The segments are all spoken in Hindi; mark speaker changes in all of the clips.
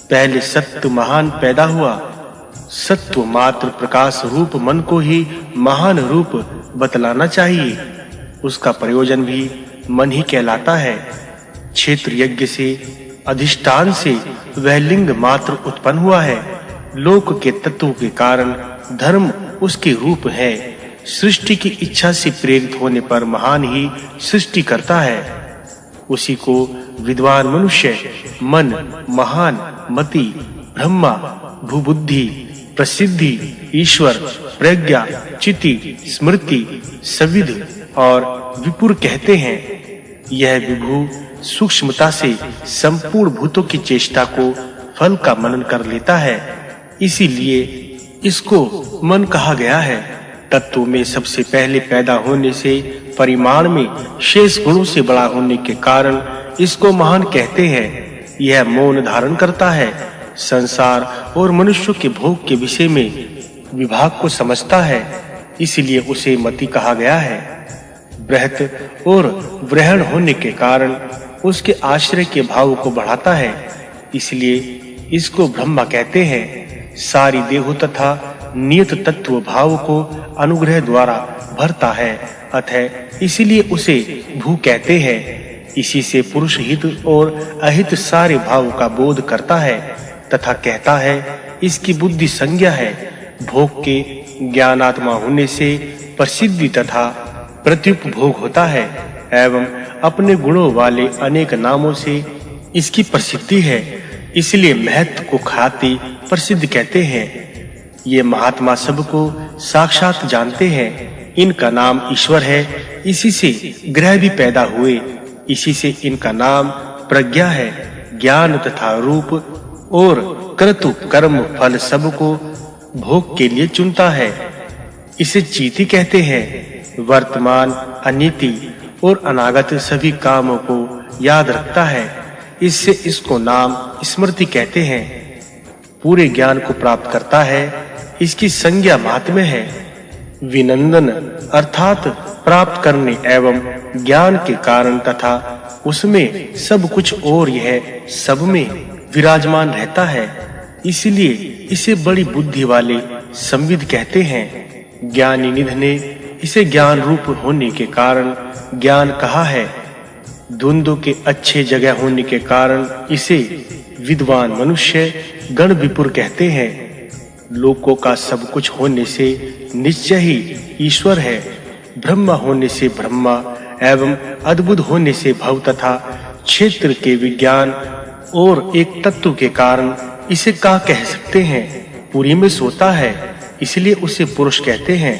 Speaker 1: पहले सत्व महान पैदा हुआ। सत्व मात्र प्रकाश रूप मन को ही महान रूप बतलाना चाहिए। उसका प्रयोजन भी मन ही कहलाता है। क्षेत्र यज्ञ से अधिष्ठान से वह लिंग मात्र उत्पन्न हुआ है। लोक के तत्व के कारण धर्म उसके रूप है। सृष्टि की इच्छा से प्रेरित होने पर महान ही सृष्टि करता है। उसी को विद्वान मनुष्य मन, महान, मति, ब्रह्मा, भूबुद्धि, प्रसिद्धि, ईश्वर, प्रज्ञा, चिति, स्मृति, सविध और विपुर कहते हैं। यह विभु सूक्ष्मता से संपूर्ण भूतों की चेष्टा को फल का मनन कर लेता है, इसीलिए इसको मन कहा गया है। तत्व में सबसे पहले पैदा होने से परिमाण में शेष गुणों से बड़ा होने के कारण इसको महान कहते हैं। यह मौन धारण करता है, संसार और मनुष्य के भोग के विषय में विभाग को समझता है, इसलिए उसे मति कहा गया है। बृहत और वृहण होने के कारण उसके आश्रय के भाव को बढ़ाता है, इसलिए इसको ब्रह्मा कहते हैं। सारी देह तथा नियत तत्व भाव को अनुग्रह द्वारा भरता है, अतः इसीलिए उसे भू कहते हैं। इसी से पुरुष हित और अहित सारे भाव का बोध करता है तथा कहता है इसकी बुद्धि संज्ञा है। भोग के ज्ञानात्मा होने से प्रसिद्धि तथा प्रत्युपभोग होता है एवं अपने गुणों वाले अनेक नामों से इसकी प्रसिद्धि है, इसलिए महत्व को खाती प्रसिद्ध कहते हैं। ये महात्मा सबको साक्षात जानते हैं। इनका नाम ईश्वर है, इसी से ग्रह भी पैदा हुए, इसी से इनका नाम प्रज्ञा है। ज्ञान तथा रूप और कर्तु कर्म फल सबको भोग के लिए चुनता है, इसे चीति कहते हैं। वर्तमान, अनीति और अनागत सभी कामों को याद रखता है, इससे इसको नाम स्मृति कहते हैं। पूरे ज्ञान को प्राप्त करता है, इसकी संज्ञा महात्म्य है। विनंदन अर्थात प्राप्त करने एवं ज्ञान के कारण तथा उसमें सब कुछ और यह सब में विराजमान रहता है, इसलिए इसे बड़ी बुद्धि वाले संविद कहते हैं। ज्ञानी निधि ने इसे ज्ञान रूप होने के कारण ज्ञान कहा है। द्वंद्व के अच्छे जगह होने के कारण इसे विद्वान मनुष्य गण विपुर कहते हैं। लोकों का सब कुछ होने से निश्चय ही ईश्वर है। ब्रह्मा होने से ब्रह्मा एवं अद्भुत होने से भव तथा क्षेत्र के विज्ञान और एक तत्व के कारण इसे का कह सकते हैं। पुरी में सोता है, इसलिए उसे पुरुष कहते हैं।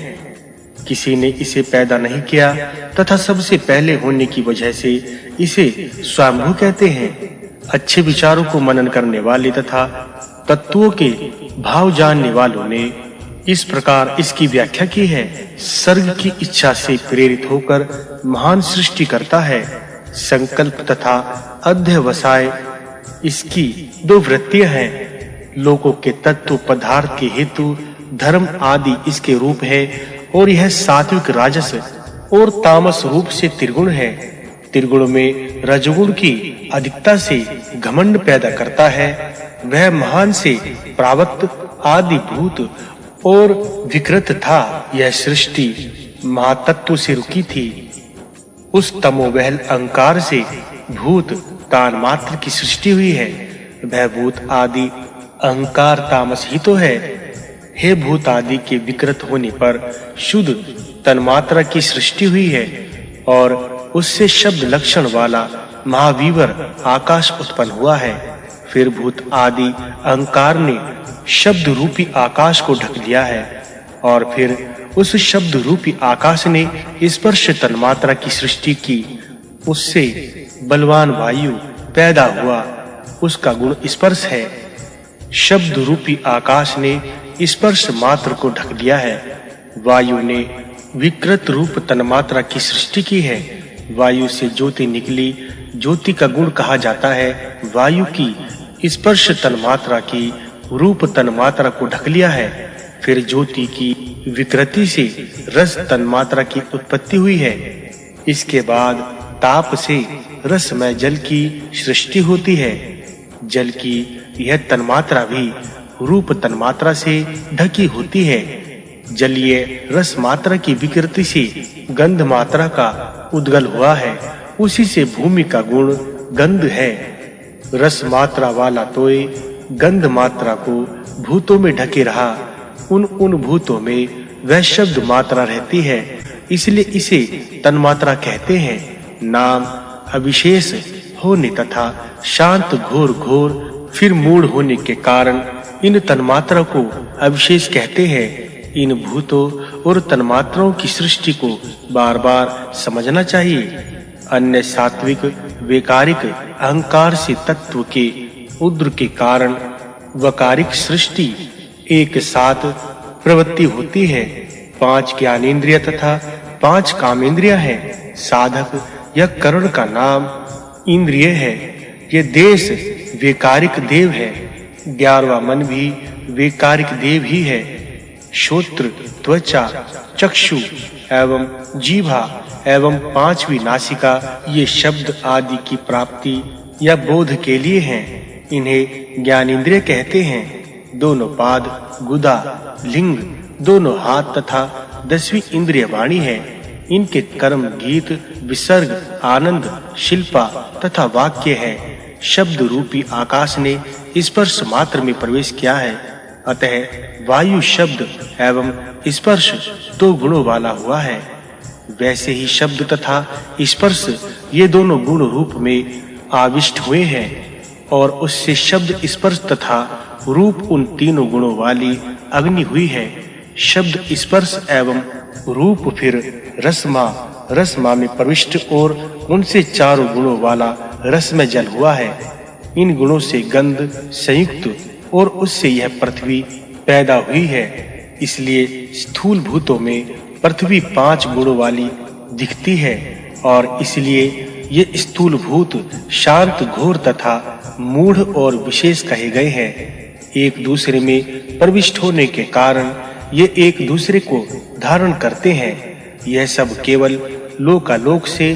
Speaker 1: किसी ने इसे पैदा नहीं किया तथा सबसे पहले होने की वजह से इसे स्वयंभू कहते हैं। अच्छे विचारों को मनन करने वाले तथा तत्वों के भाव जानने वालों ने इस प्रकार इसकी व्याख्या की है। सर्ग की इच्छा से प्रेरित होकर महान सृष्टि करता है। संकल्प तथा अध्यवसाय इसकी दो वृत्तियां हैं। लोकों के तत्व पदार्थ के हेतु धर्म आदि इसके रूप है और यह सात्विक, राजस और तामस रूप से त्रिगुण है। त्रिगुण में रजगुण की अधिकता से घमंड पैदा करता है। वह महान से प्रावत्त आदि भूत और विकृत था। यह सृष्टि महातत्व से रुकी थी। उस तमोबहल अहंकार से भूत तान मात्र की सृष्टि हुई है। वह भूत आदि अहंकार तामस ही तो है। हे भूत आदि के विकृत होने पर शुद्ध तन्मात्रा की सृष्टि हुई है और उससे शब्द लक्षण वाला महावीवर आकाश उत्पन्न हुआ है। फिर भूत आदि अहंकार ने शब्द रूपी आकाश को ढक लिया है और फिर उस शब्द रूपी आकाश ने स्पर्श तन्मात्रा की सृष्टि की। उससे बलवान वायु पैदा हुआ, उसका गुण स्पर्श है। शब्द रूपी आकाश ने स्पर्श मात्र को ढक लिया है। वायु ने विकृत रूप तन्मात्रा की सृष्टि की है। वायु से ज्योति निकली, ज्योति का गुण कहा जाता है। वायु की स्पर्श तन्मात्रा की रूप तन्मात्रा को ढक लिया है। फिर ज्योति की विकृति से रस तन्मात्रा की उत्पत्ति हुई है। इसके बाद ताप से रसमय जल की सृष्टि होती है। जल की यह तन्मात्रा भी रूप तन्मात्रा से ढकी होती है। जलीय रस मात्रा की विकृति से गंध मात्रा का उद्गल हुआ है, उसी से भूमि का गुण गंध है। रस मात्रा वाला तोय गंध मात्रा को भूतों में ढके रहा, उन भूतों में वह शब्द मात्रा रहती है, इसलिए इसे तन्मात्रा कहते हैं। नाम अविशेष होने तथा शांत घोर फिर मूढ़ होने के कारण इन तन्मात्रा को अविशेष कहते हैं। इन भूतों और तन्मात्राओं की सृष्टि को बार-बार समझना चाहिए। अन्य सात्विक वैकारिक अहंकार से तत्व के उद्र के कारण वकारिक सृष्टि एक साथ प्रवृत्ति होती है। 5 ज्ञानेंद्रिय तथा 5 कामेंद्रिय हैं। साधक या करण का नाम इंद्रिय है। ये देश वैकारिक देव है। 11वां मन भी वैकारिक देव ही है। श्रोत्र, त्वचा, चक्षु एवं जीभा एवं 5वीं नासिका ये शब्द आदि की प्राप्ति या बोध के लिए हैं। इन्हें ज्ञानेंद्रिय कहते हैं। दोनों पाद, गुदा, लिंग, दोनों हाथ तथा 10वीं इंद्रिय वाणी है। इनके कर्म गीत, विसर्ग, आनंद, शिल्पा तथा वाक्य है। शब्द रूपी आकाश ने स्पर्श मात्र में प्रवेश किया है, अतः वायु शब्द एवं स्पर्श 2 गुणों वाला हुआ है। वैसे ही शब्द तथा स्पर्श ये दोनों गुण रूप में आविष्ट हुए हैं और उससे शब्द, स्पर्श तथा रूप उन तीनों गुणों वाली अग्नि हुई है। शब्द, स्पर्श एवं रूप फिर रसमा में प्रविष्ट और उनसे 4 गुणों वाला रसमय जल हुआ है। इन गुणों से गंध संयुक्त और उससे यह पृथ्वी पैदा हुई है। इसलिए स्थूल भूतों में पृथ्वी 5 गुणों वाली दिखती है और इसलिए ये स्थूल भूत शांत, घोर तथा मूढ़ और विशेष कहे गए हैं। एक दूसरे में प्रविष्ट होने के कारण ये एक दूसरे को धारण करते हैं। यह सब केवल लोकालोक से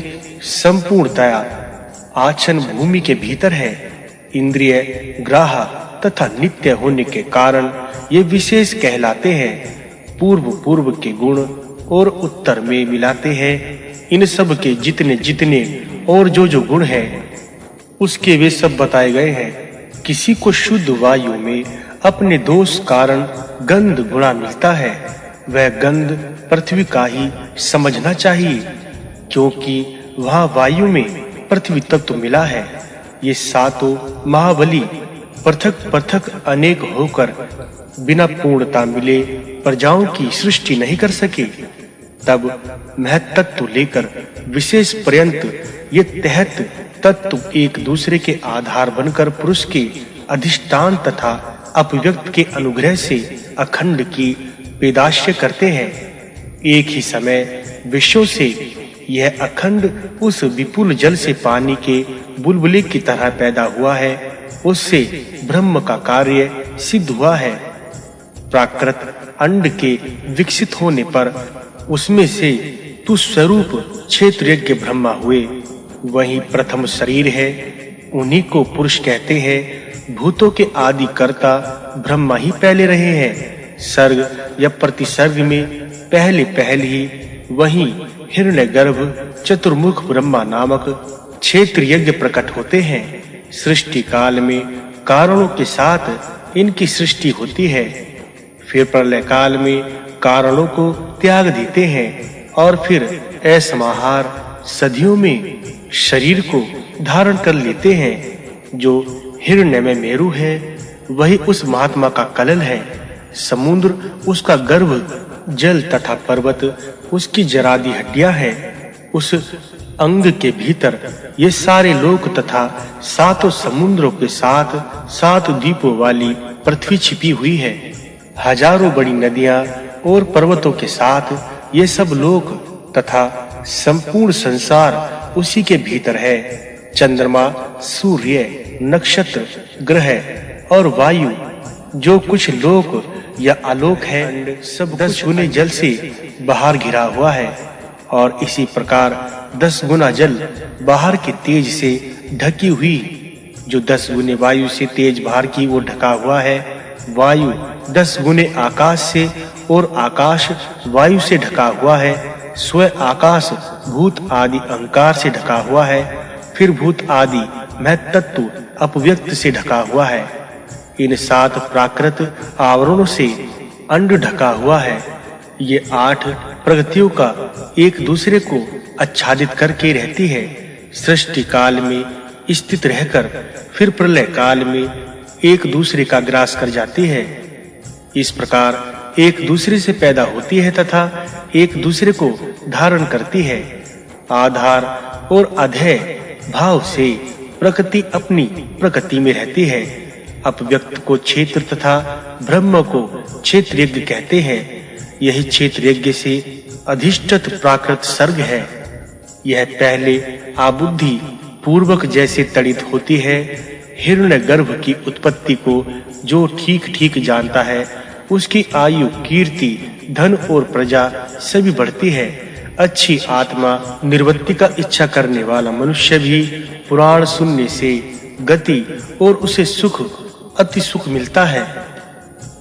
Speaker 1: संपूर्णतया आच्छन भूमि के भीतर है। इंद्रिय ग्राह्य तथा नित्य होने के कारण ये विशेष कहलाते हैं। पूर्व के गुण और उत्तर में मिलाते हैं। इन सब के जितने और जो गुण हैं उसके वे सब बताए गए हैं। किसी को शुद्ध वायु में अपने दोष कारण गंध गुणा मिलता है, वह गंध पृथ्वी का ही समझना चाहिए, क्योंकि वहाँ वायु में पृथ्वी तत्व मिला है। ये 7 महाबली पृथक अनेक होकर बिना पूर्णता मिले प्रजाओं की सृष्टि नहीं कर सके। तब महत्त्व लेकर विशेष पर्यंत ये तहत तत्व एक दूसरे के आधार बनकर पुरुष के अधिष्ठान तथा अपव्यक्त के अनुग्रह से अखंड की पेदाश्य करते हैं। एक ही समय विश्व से यह अखंड उस विपुल जल से पानी के बुलबुले की तरह पैदा हुआ है। उससे ब्रह्म का कार्य सिद्ध हुआ है। प्राकृत अंड के विकसित होने पर उसमें से तु स्वरूप क्षेत्र यज्ञ ब्रह्मा हुए। वही प्रथम शरीर है, उन्हीं को पुरुष कहते हैं। भूतों के आदि कर्ता ब्रह्मा ही पहले रहे हैं। सर्ग या प्रतिसर्ग में पहले ही वही हिरण्यगर्भ चतुर्मुख ब्रह्मा नामक क्षेत्र यज्ञ प्रकट होते हैं। सृष्टि काल में कारणों के साथ इनकी सृष्टि होती है, फिर प्रलय काल में कारणों को त्याग देते हैं और फिर असमाहार सदियों में शरीर को धारण कर लेते हैं। जो हिरण्य में मेरु है वही उस महात्मा का कलल है। समुद्र उसका गर्भ, जल तथा पर्वत उसकी जरादी हड्डियां हैं। उस अंग के भीतर ये सारे लोक तथा 7 समुद्रों के साथ 7 द्वीपों वाली पृथ्वी छिपी हुई है। हजारों बड़ी नदियां और पर्वतों के साथ ये सब लोक तथा संपूर्ण संसार उसी के भीतर है। चंद्रमा, सूर्य, नक्षत्र, ग्रह और वायु जो कुछ लोक या आलोक है, सब 10 गुने जल से बाहर घिरा हुआ है और इसी प्रकार 10 गुना जल बाहर के तेज से ढकी हुई जो 10 गुने वायु से तेज भार की ओर ढका हुआ है। वायु 10 गुने आकाश से और आकाश वायु से ढका हुआ है। स्वयं आकाश भूत आदि अहंकार से ढका हुआ है। फिर भूत आदि महत्त्व अपव्यक्त से ढका हुआ है। इन 7 प्राकृत आवरणों से अंड ढका हुआ है। ये 8 प्रगतियों का एक दूसरे को आच्छादित करके रहती है। सृष्टि काल में स्थित रहकर फिर प्रलय काल में एक दूसरे का ग्रास कर जाती है। इस प्रकार एक दूसरे से पैदा होती है तथा एक दूसरे को धारण करती है। आधार और अधेय भाव से प्रकृति अपनी प्रकृति में रहती है। अपव्यक्त को क्षेत्र तथा ब्रह्म को क्षेत्रयज्ञ कहते हैं। यही क्षेत्रयज्ञ से अधिष्ठित प्राकृत सर्ग है। यह पहले आबुद्धि पूर्वक जैसे तड़ित होती है। हिरण्यगर्भ की उत्पत्ति को जो ठीक-ठीक जानता है, उसकी आयु, कीर्ति, धन और प्रजा सभी बढ़ती है। अच्छी आत्मा निर्वृत्ति का इच्छा करने वाला मनुष्य भी पुराण सुनने से गति और उसे सुख, अति सुख मिलता है।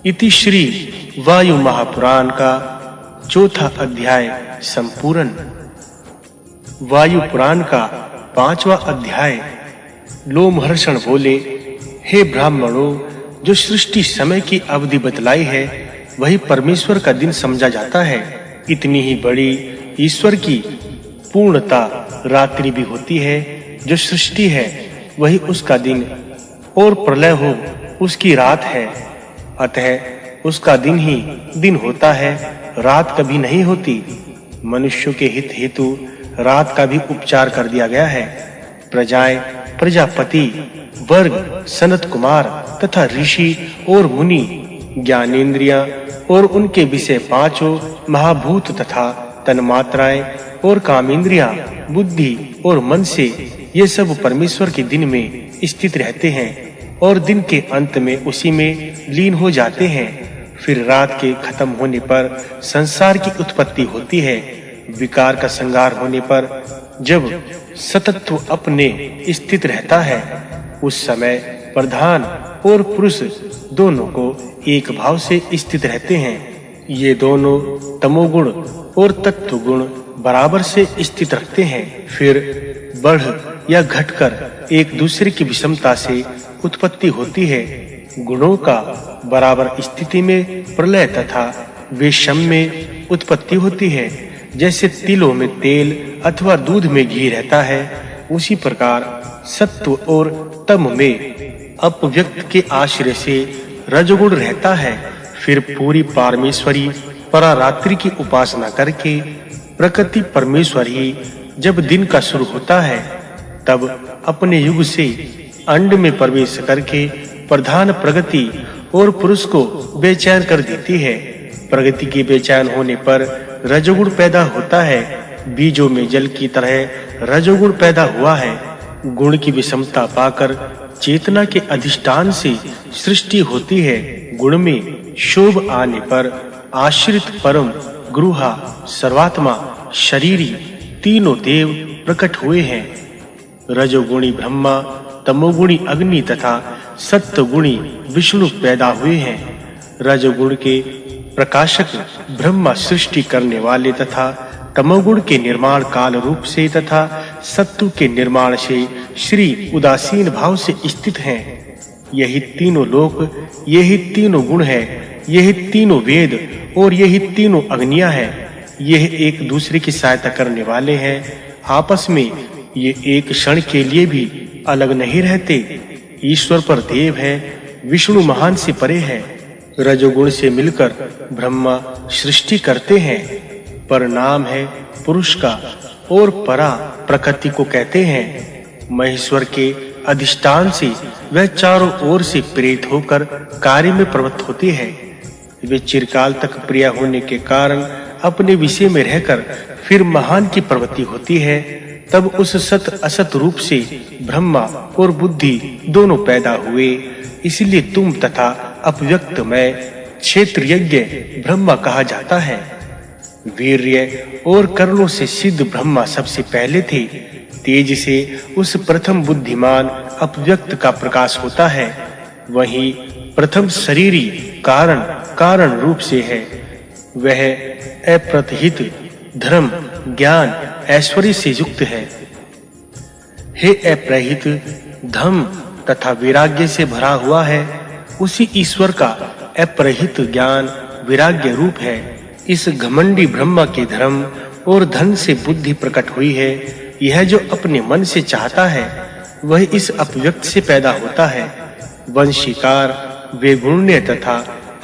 Speaker 1: इति श्री वायु महापुराण का 4था अध्याय संपूर्ण। वायु पुराण का 5वां अध्याय। लोमहर्षण बोले, हे ब्राह्मणों, जो सृष्टि समय की अवधि बतलाई है, वही परमेश्वर का दिन समझा जाता है। इतनी ही बड़ी ईश्वर की पूर्णता रात्रि भी होती है। जो सृष्टि है वही उसका दिन और प्रलय हो उसकी रात है। अतः उसका दिन ही दिन होता है, रात कभी नहीं होती। मनुष्यों के हित हेतु रात का भी उपचार कर दिया गया है। प्रजाएं, प्रजापति वर्ग, सनत कुमार तथा ऋषि और मुनि, ज्ञानेंद्रियां और उनके विषय 5 महाभूत तथा तन्मात्राएं और कामेंद्रियां, बुद्धि और मन से ये सब परमेश्वर के दिन में स्थित रहते हैं और दिन के अंत में उसी में लीन हो जाते हैं। फिर रात के खत्म होने पर संसार की उत्पत्ति होती है। विकार का संहार होने पर जब सतत्व अपने स्थित रहता है, उस समय प्रधान और पुरुष दोनों को एक भाव से स्थित रहते हैं। ये दोनों तमोगुण और तत्वगुण बराबर से स्थित रखते हैं। फिर बढ़ या घटकर एक दूसरे की विषमता से उत्पत्ति होती है। गुणों का बराबर स्थिति में प्रलय तथा वैषम्य में उत्पत्ति होती है। जैसे तिलों में तेल अथवा दूध में घी रहता है, उसी प्रकार सत्व और तम में अपव्यक्त के आश्रय से रजोगुण रहता है। फिर पूरी परमेश्वरी परारात्रि की उपासना करके प्रकृति परमेश्वर ही जब दिन का शुरू होता है, तब अपने युग से अंड में प्रवेश करके प्रधान प्रगति और पुरुष को बेचैन कर देती है। प्रगति के बेचैन होने पर रजोगुण पैदा होता है। बीजों में जल की तरह रजोगुण पैदा हुआ है। गुण की विषमता पाकर चेतना के अधिष्ठान से सृष्टि होती है। गुण में शोभ आने पर आश्रित परम गुरुहा, सर्वात्मा, शरीरी तीनों देव प्रकट हुए हैं। रजोगुणी ब्रह्मा, तमोगुणी अग्नि तथा सत्वगुणी विष्णु पैदा हुए हैं। रजोगुण के प्रकाशक ब्रह्मा सृष्टि करने वाले तथा तमोगुण के निर्माण काल रूप से तथा सत्व के निर्माण से श्री उदासीन भाव से स्थित हैं। यही तीनों लोक, यही तीनों गुण है, यही तीनों वेद और यही तीनों अग्नियां हैं। यह एक दूसरे की सहायता करने वाले हैं। आपस में ये एक क्षण के लिए भी अलग नहीं रहते। ईश्वर पर देव है, विष्णु महान से परे है। रजोगुण से मिलकर ब्रह्मा सृष्टि करते हैं। पर नाम है पुरुष का और परा प्रकृति को कहते हैं। महेश्वर के अधिष्ठान से वह चारों ओर से प्रेरित होकर कार्य में प्रवृत्त होती है। वे चिरकाल तक प्रिय होने के कारण अपने विषय में रहकर फिर महान की प्रवृत्ति होती है। तब उस सत असत रूप से ब्रह्मा और बुद्धि दोनों पैदा हुए। इसलिए तुम तथा अपव्यक्त में क्षेत्रयज्ञ ब्रह्मा कहा जाता है। वीर्य और कर्णों से सिद्ध ब्रह्मा सबसे पहले थे। तेज से उस प्रथम बुद्धिमान अपव्यक्त का प्रकाश होता है। वही प्रथम शरीरी कारण रूप से है। वह अप्रतिहित धर्म, ज्ञान, ऐश्वर्य से युक्त है। हे अप्रहित धम्म तथा वैराग्य से भरा हुआ है। उसी ईश्वर का अप्रहित ज्ञान वैराग्य रूप है। इस घमंडी ब्रह्मा के धर्म और धन से बुद्धि प्रकट हुई है। यह जो अपने मन से चाहता है वह इस अपव्यक्त से पैदा होता है। वंशीकार वेगुण्य तथा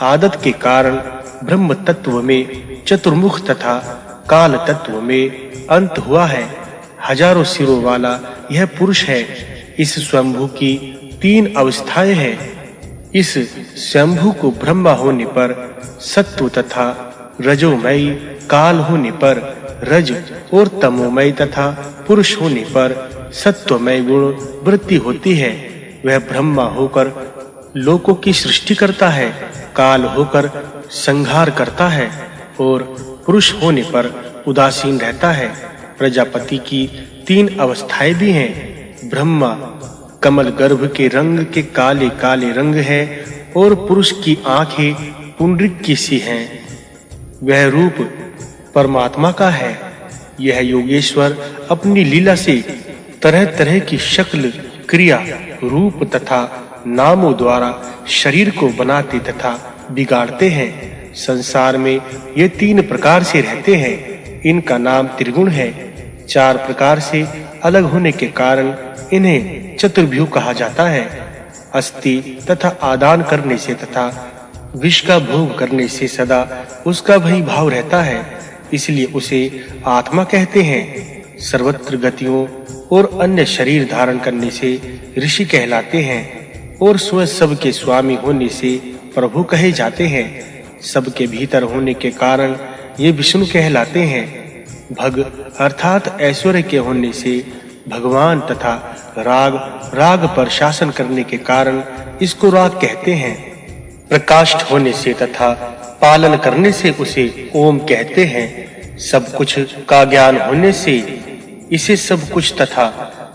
Speaker 1: आदत के कारण ब्रह्म तत्व में चतुर्मुख तथा काल तत्व में अंत हुआ है। हजारों सिरों वाला यह पुरुष है। इस स्वयंभू की 3 अवस्थाएं हैं। इस स्वयंभू को ब्रह्मा होने पर सत्व तथा रजोमय, काल होने पर रज और तमोमय तथा पुरुष होने पर सत्वमय गुण वृत्ति होती है। वह ब्रह्मा होकर लोकों की सृष्टि करता है, काल होकर संहार करता है और पुरुष होने पर उदासीन रहता है। प्रजापति की 3 अवस्थाएं भी हैं। ब्रह्मा कमल गर्भ के रंग के काले काले रंग है और पुरुष की आंखें पुंडरीक की सी हैं। वह रूप परमात्मा का है। यह योगेश्वर अपनी लीला से तरह-तरह की शक्ल, क्रिया, रूप तथा नामों द्वारा शरीर को बनाते तथा बिगाड़ते हैं। संसार में ये 3 प्रकार से रहते हैं। इनका नाम त्रिगुण है। 4 प्रकार से अलग होने के कारण इन्हें चतुर्भुज कहा जाता है। अस्थि तथा आदान करने से तथा विष का भोग करने से सदा उसका वही भाव रहता है, इसलिए उसे आत्मा कहते हैं। सर्वत्र गतियों और अन्य शरीर धारण करने से ऋषि कहलाते हैं और स्वयं सबके स्वामी होने से प्रभु कहे जाते हैं। सबके भीतर होने के कारण ये विष्णु कहलाते हैं। भग अर्थात ऐश्वर्य के होने से भगवान तथा राग पर शासन करने के कारण इसको राग कहते हैं। प्रकाष्ठ होने से तथा पालन करने से उसे ओम कहते हैं। सब कुछ का ज्ञान होने से इसे सब कुछ तथा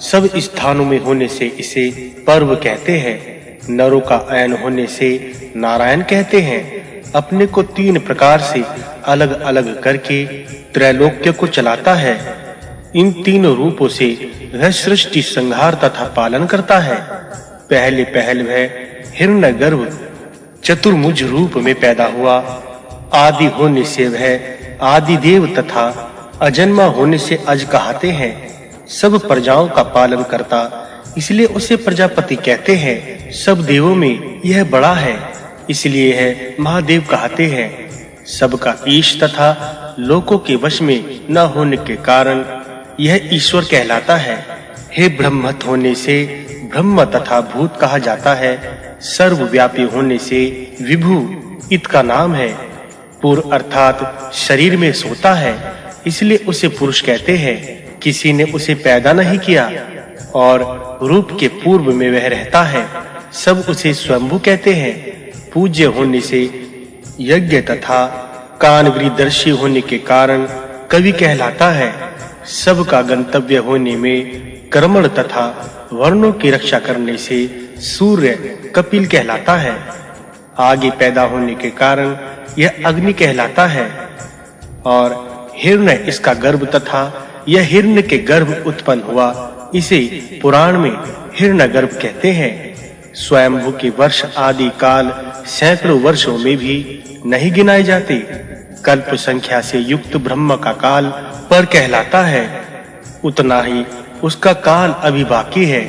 Speaker 1: सब स्थानों में होने से इसे पर्व कहते हैं। नरों का अयन होने से नारायण कहते हैं। अपने को 3 प्रकार से अलग-अलग करके त्रैलोक्य को चलाता है। इन 3 रूपों से वह सृष्टि, संहार तथा पालन करता है। पहले वह हिरण्यगर्भ चतुर्भुज रूप में पैदा हुआ। आदि होने से वह आदि देव तथा अजन्मा होने से अज कहते हैं। सब प्रजाओं का पालन करता, इसलिए उसे प्रजापति कहते हैं। सब देवों में यह बड़ा है, इसलिए है महादेव कहते हैं। सबका ईश तथा लोकों के वश में न होने के कारण यह ईश्वर कहलाता है। हे ब्रह्मत होने से ब्रह्म तथा भूत कहा जाता है। सर्वव्यापी होने से विभु इसका नाम है। पुर अर्थात शरीर में सोता है, इसलिए उसे पुरुष कहते हैं। किसी ने उसे पैदा नहीं किया और रूप के पूर्व में वह रहता है। सब उसे स्वयंभू कहते हैं। पूज्य होने से यज्ञ तथा कानवृदर्शी होने के कारण कवि कहलाता है। सबका गंतव्य होने में कर्मण तथा वर्णों की रक्षा करने से सूर्य कपिल कहलाता है। आगे पैदा होने के कारण यह अग्नि कहलाता है और हिरण्य इसका गर्भ तथा यह हिरण्य के गर्भ उत्पन्न हुआ, इसे पुराण में हिरण्यगर्भ कहते हैं। स्वयंभू के वर्ष आदि काल सैकड़ों वर्षों में भी नहीं गिनाए जाते। कल्प संख्या से युक्त ब्रह्म का काल पर कहलाता है। उतना ही उसका काल अभी बाकी है।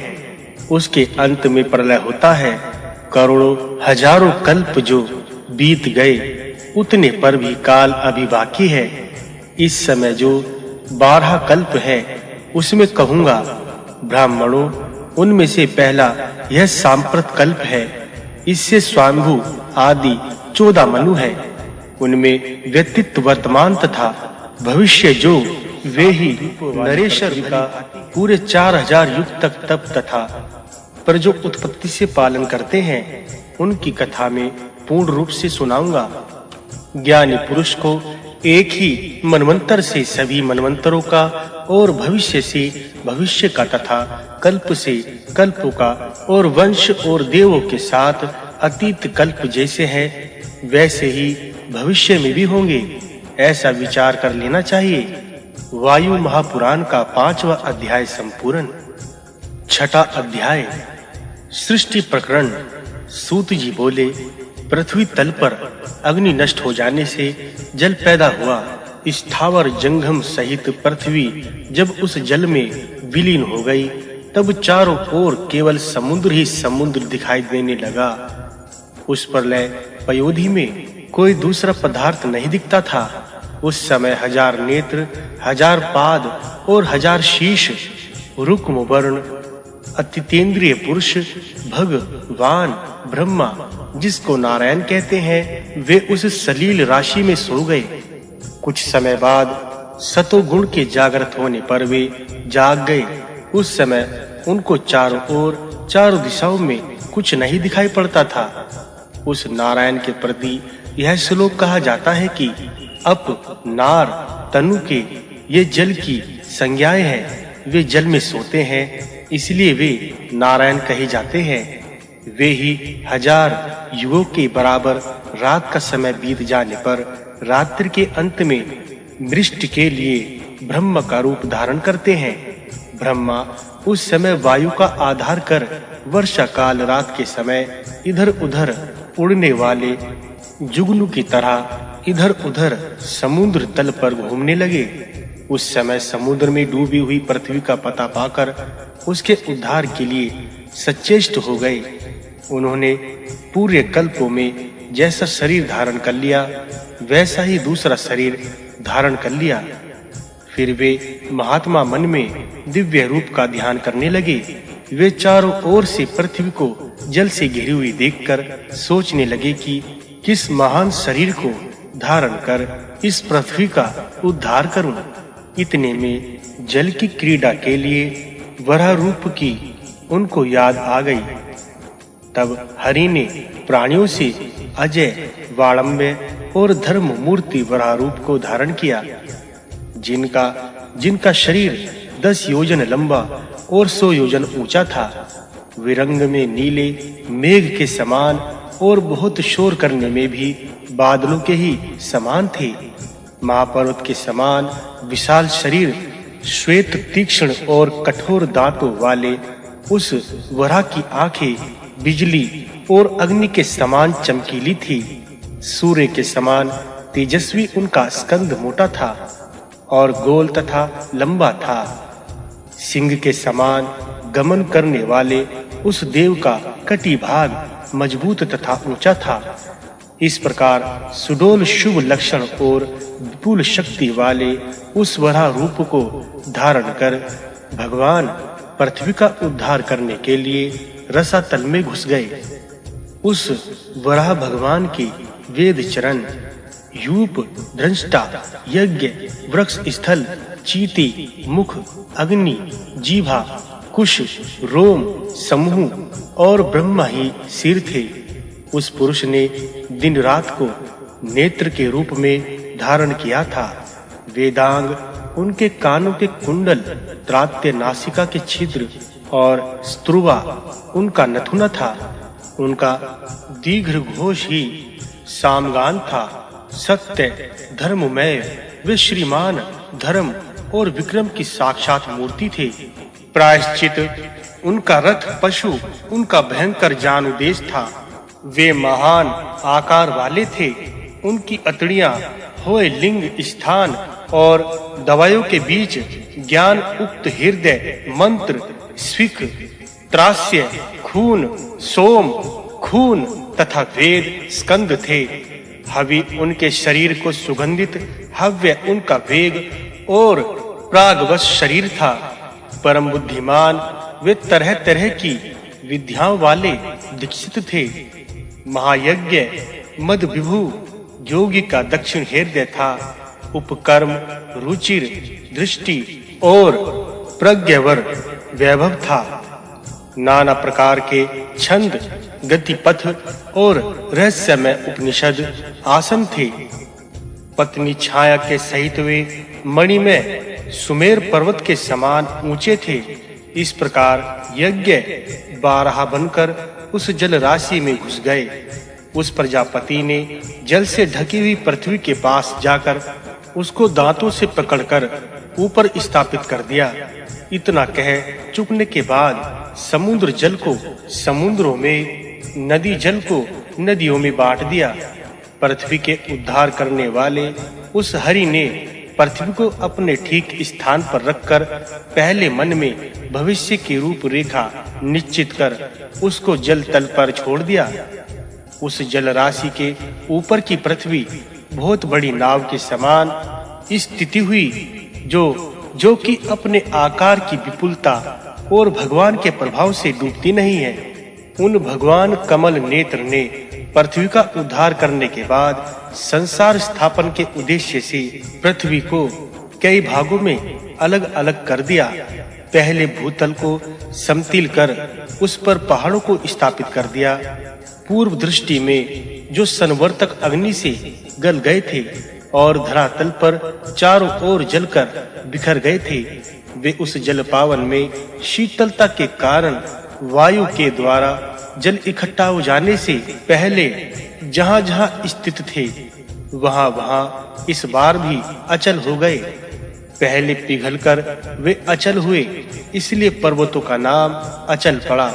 Speaker 1: उसके अंत में प्रलय होता है। करोड़ों हजारों कल्प जो बीत गए, उतने पर भी काल अभी बाकी है। इस समय जो 12 कल्प है, उसमें कहूंगा ब्राह्मणों, उनमें से पहला यह सांप्रत कल्प है। इससे स्वयंभू आदि 14 मनु है। उनमें व्यक्तित्व वर्तमान तथा भविष्य जो वे ही नरेश्वर का पूरे 4000 युग तक तप तथा पर जो उत्पत्ति से पालन करते हैं, उनकी कथा में पूर्ण रूप से सुनाऊंगा। ज्ञानी पुरुष को एक ही मनवंतर से सभी मनवंतरों का और भविष्य से भविष्य का तथा कल्प से कल्पों का और वंश और देवों के साथ अतीत कल्प जैसे हैं वैसे ही भविष्य में भी होंगे, ऐसा विचार कर लेना चाहिए। वायु महापुराण का 5वां अध्याय संपूर्ण। छठा अध्याय सृष्टि प्रकरण। सूत जी बोले, पृथ्वी तल पर अग्नि नष्ट हो जाने से जल पैदा हुआ। स्थावर जंगम सहित पृथ्वी जब उस जल में विलीन हो गई तब चारों ओर केवल समुद्र ही समुद्र दिखाई देने लगा। उस प्रलय पयोधि में कोई दूसरा पदार्थ नहीं दिखता था। उस समय 1000 नेत्र, 1000 पाद और 1000 शीश, रुक्म वर्ण, अतितेंद्रिय पुरुष भगवान ब्रह्मा, जिसको नारायण कहते हैं, वे उस सलील राशि में सो गए। कुछ समय बाद सतोगुण के जागृत होने पर वे जाग गए। उस समय उनको चारों ओर, चारों दिशाओं में कुछ नहीं दिखाई पड़ता था। उस नारायण के प्रति यह श्लोक कहा जाता है कि अप नार तनु के ये जल की संज्ञाएं हैं। वे जल में सोते हैं, इसलिए वे नारायण कहे जाते हैं। वे ही 1000 युगों के बराबर रात का समय बीत जाने पर रात्रि के अंत में मृष्टि के लिए ब्रह्म का रूप धारण करते हैं। ब्रह्मा उस समय वायु का आधार कर वर्षा काल रात के समय इधर-उधर उड़ने वाले जुगनू की तरह इधर-उधर समुद्र तल पर घूमने लगे। उस समय समुद्र में डूबी हुई पृथ्वी का पता पाकर उसके उद्धार के लिए सचेष्ट हो गए। उन्होंने पूरे कल्पों में जैसा शरीर धारण कर लिया वैसा ही दूसरा शरीर धारण कर लिया। फिर वे महात्मा मन में दिव्य रूप का ध्यान करने लगे। वे चारों ओर से पृथ्वी को जल से घिरी हुई देखकर सोचने लगे कि किस महान शरीर को धारण कर इस पृथ्वी का उद्धार करूं। इतने में जल की क्रीड़ा के लिए वराह रूप की उनको याद आ गई। तब हरि ने प्राणियों से अजय, वाड़म्य और धर्म मूर्ति वराह रूप को धारण किया, जिनका शरीर 10 योजन लंबा और 100 योजन ऊंचा था। वे रंग में नीले मेघ के समान और बहुत शोर करने में भी बादलों के ही समान थे। महापर्वत के समान विशाल शरीर, श्वेत तीक्ष्ण और कठोर दांतों वाले उस वराह की आंखें बिजली और अग्नि के समान चमकीली थी। सूर्य के समान तेजस्वी उनका स्कंद मोटा था और गोल तथा लंबा था। सिंह के समान गमन करने वाले उस देव का कटी भाग मजबूत तथा ऊंचा था। इस प्रकार सुडोल शुभ लक्षण और विपुल शक्ति वाले उस वराह रूप को धारण कर भगवान पृथ्वी का उद्धार करने के लिए रसातल में घुस गए। उस वराह भगवान की वेद चरण, यूप, दृष्टा, यज्ञ, वृक्ष स्थल, चीती, मुख, अग्नि, जीभा, कुश, रोम, समूह और ब्रह्मा ही सिर थे। उस पुरुष ने दिन रात को नेत्र के रूप में धारण किया था। वेदांग, उनके कानों के कुंडल, त्रात्य नासिका के छिद्र और स्त्रुवा उनका नथुना था। उनका दीर्घ घोष ही सामगान था। सत्य, धर्ममय, वे श्रीमान, धर्म और विक्रम की साक्षात मूर्ति थे। प्रायश्चित, उनका रथ पशु, उनका भयंकर जानुदेश था। वे महान आकार वाले थे। उनकी अतड़ियां होए लिंग स्थान और दवायों के बीच ज्ञान उक्त हृदय, मंत्र, स्विक, त्रास्य, खून, सोम, खून तथा वेद स्कंद थे। हवि उनके शरीर को सुगंधित, हव्य उनका वेग और प्रागवश शरीर था। परम बुद्धिमान, वे तरह-तरह की विद्याओं वाले दीक्षित थे। महायज्ञ, मद विभु, योगी का दक्षिण हृदय था। उपकर्म, रुचिर, दृष्टि और प्रज्ञावर वैभव था। नाना प्रकार के छंद, गतिपथ और रहस्यमय उपनिषद आसन थे। पत्नी छाया के सहित वे मणिमय सुमेर पर्वत के समान ऊंचे थे। इस प्रकार यज्ञ बारहा बनकर उस जल राशि में घुस गए। उस प्रजापति ने जल से ढकी हुई पृथ्वी के पास जाकर उसको दांतों से पकड़कर ऊपर स्थापित कर दिया। इतना कह चुकने के बाद समुद्र जल को समुद्रों में, नदी जल को नदियों में बांट दिया। पृथ्वी के उद्धार करने वाले उस हरि ने पृथ्वी को अपने ठीक स्थान पर रखकर पहले मन में भविष्य की रूपरेखा निश्चित कर उसको जल तल पर छोड़ दिया। उस जल राशि के ऊपर की पृथ्वी बहुत बड़ी नाव के समान स्थिति हुई, जो कि अपने आकार की विपुलता और भगवान के प्रभाव से डूबती नहीं है। उन भगवान कमल नेत्र ने पृथ्वी का उद्धार करने के बाद संसार स्थापन के उद्देश्य से पृथ्वी को कई भागों में अलग-अलग कर दिया। पहले भूतल को समतल कर उस पर पहाड़ों को स्थापित कर दिया। पूर्व दृष्टि में जो संवर्तक अग्नि से गल गए थे और धरातल पर चारों ओर जलकर बिखर गए थे, वे उस जल पावन में शीतलता के कारण वायु के द्वारा जल इकट्ठा हो जाने से पहले जहां-जहां स्थित थे वहां-वहां इस बार भी अचल हो गए। पहले पिघलकर वे अचल हुए, इसलिए पर्वतों का नाम अचल पड़ा।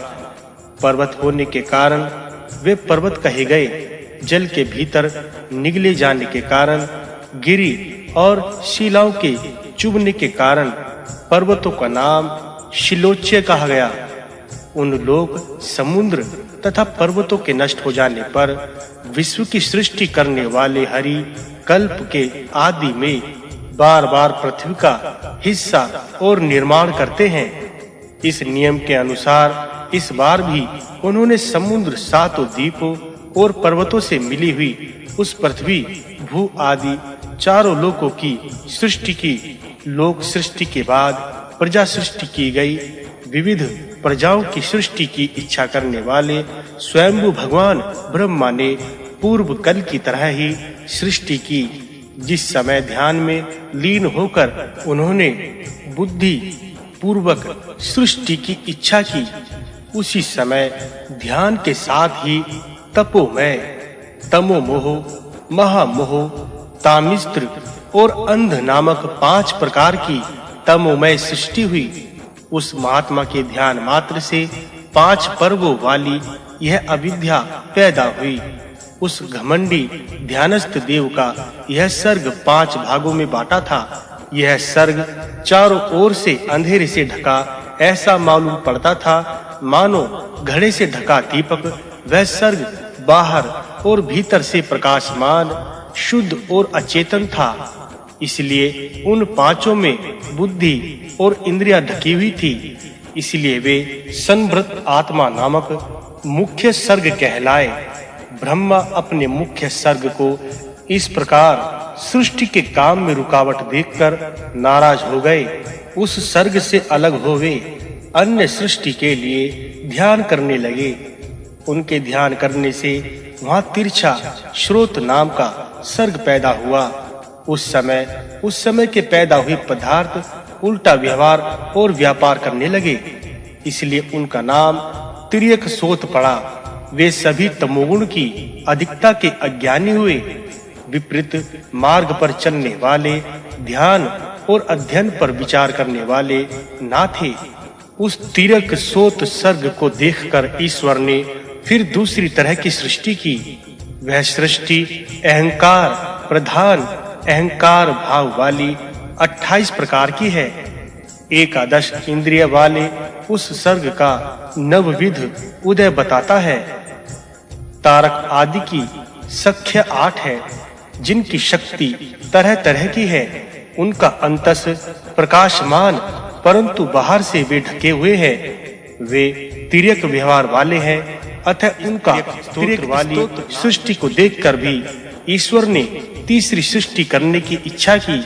Speaker 1: पर्वत होने के कारण वे पर्वत कहे गए। जल के भीतर निगले जाने के कारण गिरी और शिलाओं के चुभने के कारण पर्वतों का नाम शिलोच्य कहा गया। उन लोक, समुद्र तथा पर्वतों के नष्ट हो जाने पर विश्व की सृष्टि करने वाले हरि कल्प के आदि में बार-बार पृथ्वी का हिस्सा और निर्माण करते हैं। इस नियम के अनुसार इस बार भी उन्होंने समुद्र, सातों द्वीपों और पर्वतों से मिली हुई उस पृथ्वी, भू आदि चारों लोकों की सृष्टि की। लोक सृष्टि के बाद प्रजा सृष्टि की गई। विविध प्रजाओं की सृष्टि की इच्छा करने वाले स्वयंभू भगवान ब्रह्मा ने पूर्व कल की तरह ही सृष्टि की। जिस समय ध्यान में लीन होकर उन्होंने बुद्धि पूर्वक सृष्टि की इच्छा की, उसी समय ध्यान के साथ ही तपोमय, तमोमोह, महामोह, तामिस्त्र और अंध नामक 5 प्रकार की तमोमय सृष्टि हुई। उस महात्मा के ध्यान मात्र से 5 पर्वों वाली यह अविद्या पैदा हुई। उस घमंडी ध्यानस्थ देव का यह सर्ग 5 भागों में बांटा था। यह सर्ग चारों ओर से अंधेरे से ढका ऐसा मालूम पड़ता था, मानो घड़े से ढका दीपक। वह सर्ग बाहर और भीतर से प्रकाशमान, शुद्ध और अचेतन था। इसलिए उन 5 में बुद्धि और इंद्रियां ढकी हुई थी। इसलिए वे संवृत आत्मा नामक मुख्य सर्ग कहलाए। ब्रह्मा अपने मुख्य सर्ग को इस प्रकार सृष्टि के काम में रुकावट देखकर नाराज हो गए। उस सर्ग से अलग हो वे अन्य सृष्टि के लिए ध्यान करने लगे। उनके ध्यान करने से वहां तिरछा स्रोत नाम का सर्ग पैदा हुआ। उस समय के पैदा हुए पदार्थ उल्टा व्यवहार और व्यापार करने लगे, इसलिए उनका नाम तिर्यक सोत पड़ा। वे सभी तमोगुण की अधिकता के अज्ञानी हुए, विपरीत मार्ग पर चलने वाले, ध्यान और अध्ययन पर विचार करने वाले ना थे। उस तिर्यक सोत सर्ग को देखकर ईश्वर ने फिर दूसरी तरह की सृष्टि की। वह सृष्टि अहंकार प्रधान, अहंकार भाव वाली 28 प्रकार की है। एकादश इंद्रिय वाले उस सर्ग का नवविध उदय बताता है। तारक आदि की संख्या 8 है, जिनकी शक्ति तरह-तरह की है। उनका अंतस प्रकाशमान, परंतु बाहर से वे ढके हुए हैं। वे तिर्यक व्यवहार वाले हैं, अतः उनका तिर्यक वाली सृष्टि को देखकर भी ईश्वर ने तीसरी सृष्टि करने की इच्छा की,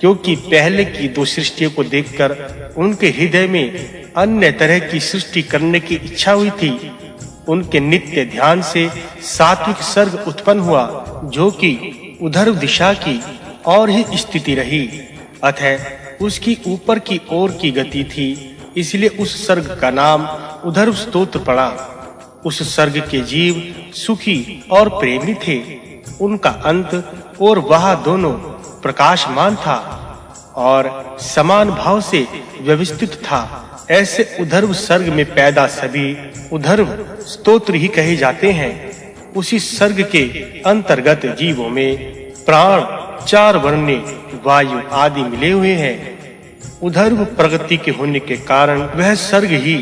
Speaker 1: क्योंकि पहले की 2 सृष्टियों को देखकर उनके हृदय में अन्य तरह की सृष्टि करने की इच्छा हुई थी। उनके नित्य ध्यान से सात्विक सर्ग उत्पन्न हुआ, जो कि उधर दिशा की और ही स्थिति रही। अतः उसकी ऊपर की ओर की गति थी, इसलिए उस सर्ग का नाम उधर्व स्तोत्र पड़ा। उस सर्ग के जीव सुखी और प्रेमी थे। उनका अंत और वह दोनों प्रकाशमान था और समान भाव से व्यवस्थित था। ऐसे उधर्व सर्ग में पैदा सभी उधर्व स्तोत्र ही कहे जाते हैं। उसी सर्ग के अंतर्गत जीवों में प्राण, चार वर्णे, वायु आदि मिले हुए हैं। उधर्व प्रगति के होने के कारण वह सर्ग ही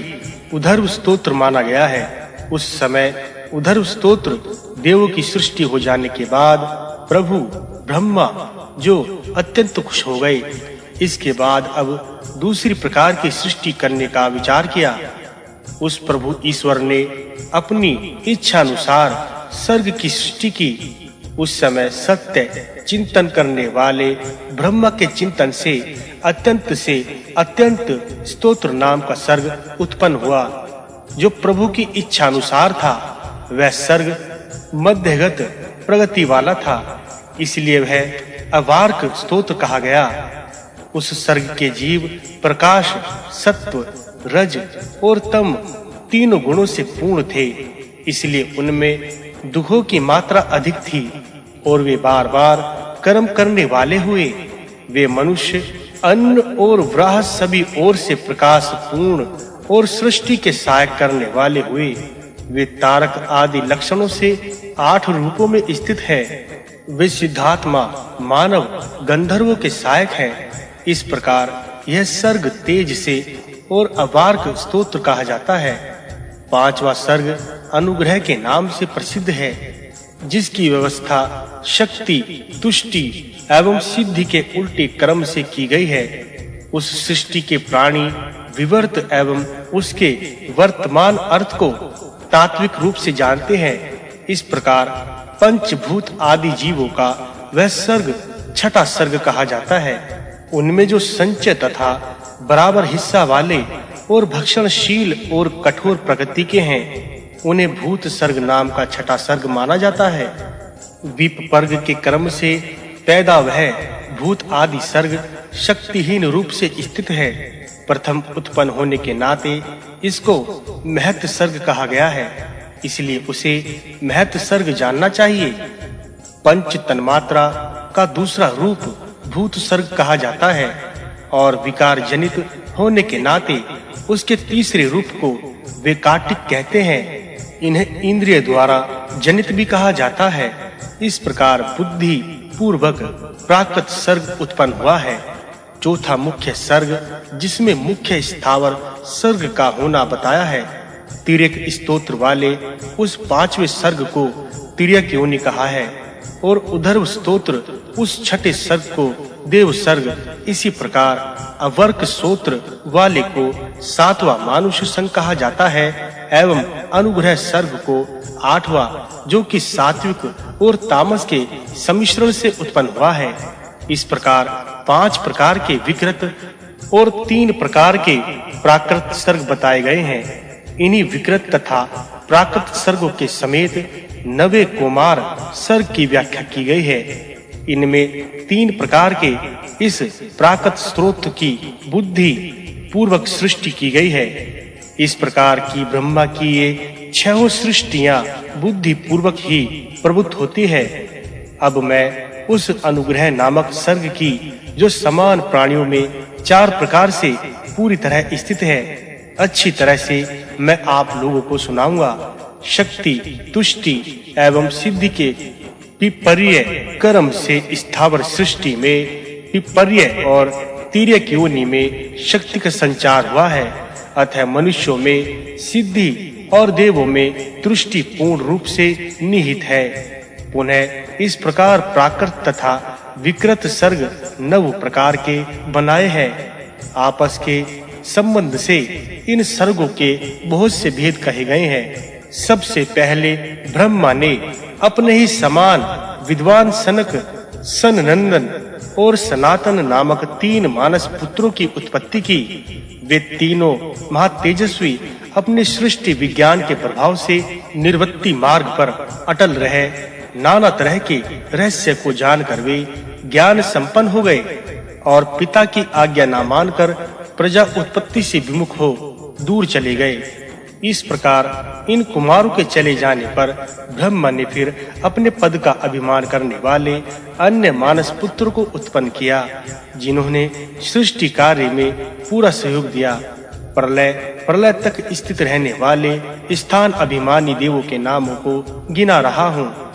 Speaker 1: उधर्व स्तोत्र माना गया है। उस समय उधर्व स्तोत्र देवों की सृष्टि हो जाने के बाद प्रभु ब्रह्मा जो अत्यंत खुश हो गए। इसके बाद अब दूसरी प्रकार की सृष्टि करने का विचार किया। उस प्रभु ईश्वर ने अपनी इच्छा अनुसार सर्ग की सृष्टि की। उस समय सत्य चिंतन करने वाले ब्रह्मा के चिंतन से अत्यंत स्तोत्र नाम का सर्ग उत्पन्न हुआ, जो प्रभु की इच्छा अनुसार था। वह सर्ग मध्यगत प्रगति वाला था, इसलिए वह अवार्क स्तोत्र कहा गया। उस सर्ग के जीव प्रकाश, सत्व, रज और तम तीनों गुणों से पूर्ण थे, इसलिए उनमें दुखों की मात्रा अधिक थी और वे बार-बार कर्म करने वाले हुए। वे मनुष्य, अन्न और व्राह सभी ओर से प्रकाश पूर्ण और सृष्टि के सहायक करने वाले हुए। वे तारक आदि लक्षणों से 8 रूपों में स्थित है। वे सिद्धात्मा, मानव, गंधर्वों के सहायक हैं। इस प्रकार यह सर्ग तेज से और अवार्क स्तोत्र कहा जाता है। 5वां सर्ग अनुग्रह के नाम से प्रसिद्ध है, जिसकी व्यवस्था शक्ति, तुष्टि एवं सिद्धि के उल्टे क्रम से की गई है। उस सृष्टि के प्राणी विवर्त एवं उसके वर्तमान अर्थ को तात्विक रूप से जानते हैं। इस प्रकार पंचभूत आदि जीवों का वह सर्ग छठा सर्ग कहा जाता है। उनमें जो संचय तथा बराबर हिस्सा वाले और भक्षणशील और कठोर प्रकृति के हैं, उन्हें भूत सर्ग नाम का छठा सर्ग माना जाता है। विपर्ग के क्रम से पैदा वह भूत आदि सर्ग शक्तिहीन रूप से स्थित है। प्रथम उत्पन्न होने के नाते इसको महत सर्ग कहा गया है, इसलिए उसे महत सर्ग जानना चाहिए। पंच तन्मात्रा का दूसरा रूप भूत सर्ग कहा जाता है और विकार जनित होने के नाते उसके तीसरे रूप को वेकाटिक कहते हैं। इन्हें इंद्रिय द्वारा जनित भी कहा जाता है। इस प्रकार बुद्धि पूर्वक प्राकृत सर्ग उत्पन्न हुआ है। चौथा मुख्य सर्ग, जिसमें मुख्य स्थावर सर्ग का होना बताया है। तिर्यक स्तोत्र वाले उस 5वें सर्ग को तिर्यक योनि कहा है और उधर्व स्तोत्र उस छठे सर्ग को देव सर्ग। इसी प्रकार अवर्क स्तोत्र वाले को 7वां मानुष संग कहा जाता है एवं अनुग्रह सर्ग को 8वां, जो कि सात्विक और तामस के सम्मिश्रण से उत्पन्न हुआ है। इस प्रकार 5 प्रकार के विकृत और 3 प्रकार के प्राकृत सर्ग बताए गए हैं। इन्हीं विकृत तथा प्राकृत सर्गों के समेत 9 कुमार सर्ग की व्याख्या की गई है। इनमें 3 प्रकार के इस प्राकृत स्रोत की बुद्धि पूर्वक सृष्टि की गई है। इस प्रकार की ब्रह्मा की ये 6 सृष्टियां बुद्धि पूर्वक ही प्रभुत्व होती है। अब मैं उस अनुग्रह नामक सर्ग की, जो समान प्राणियों में 4 प्रकार से पूरी तरह स्थित है, अच्छी तरह से मैं आप लोगों को सुनाऊंगा। शक्ति, तुष्टि एवं सिद्धि के विपर्य कर्म से स्थावर सृष्टि में विपर्य और तिर्यक योनि में शक्ति का संचार हुआ है। अतः मनुष्यों में सिद्धि और देवों में तुष्टि पूर्ण रूप से निहित है। पुनः इस प्रकार प्राकृत तथा विकृत सर्ग 9 प्रकार के बनाए हैं। आपस के संबंध से इन सर्गों के बहुत से भेद कहे गए हैं। सबसे पहले ब्रह्मा ने अपने ही समान विद्वान सनक, सननंदन और सनातन नामक 3 मानस पुत्रों की उत्पत्ति की। वे तीनों महातेजस्वी अपने सृष्टि विज्ञान के प्रभाव से निर्वृत्ति मार्ग पर अटल रहे। नाना तरह के रहस्य को जानकर वे ज्ञान संपन्न हो गए और पिता की आज्ञा ना मानकर प्रजा उत्पत्ति से विमुख हो दूर चले गए। इस प्रकार इन कुमारों के चले जाने पर ब्रह्मा ने फिर अपने पद का अभिमान करने वाले अन्य मानस पुत्र को उत्पन्न किया, जिन्होंने सृष्टि कार्य में पूरा सहयोग दिया। प्रलय तक स्थित रहने वाले स्थान अभिमानी देवों के नामों को गिना रहा हूँ।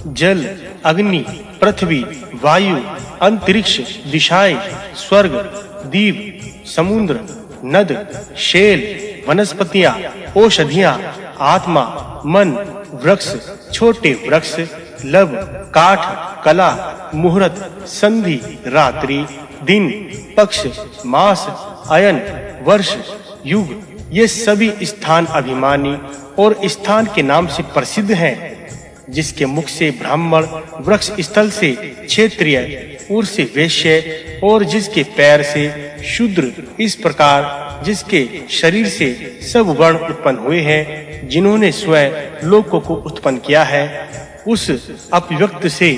Speaker 1: जल, अग्नि, पृथ्वी, वायु, अंतरिक्ष, दिशाएं, स्वर्ग, दीप, समुद्र, नद, शैल, वनस्पतियां, औषधियां, आत्मा, मन, वृक्ष, छोटे वृक्ष, लब, काठ, कला, मुहूर्त, संधि, रात्रि, दिन, पक्ष, मास, अयन, वर्ष, युग, ये सभी स्थान अभिमानी और स्थान के नाम से प्रसिद्ध हैं। जिसके मुख से ब्राह्मण, वृक्ष स्थल से क्षत्रिय, उर से वैश्य और जिसके पैर से शूद्र, इस प्रकार जिसके शरीर से सब वर्ण उत्पन्न हुए हैं, जिन्होंने स्वयं लोकों को उत्पन्न किया है, उस अपव्यक्त से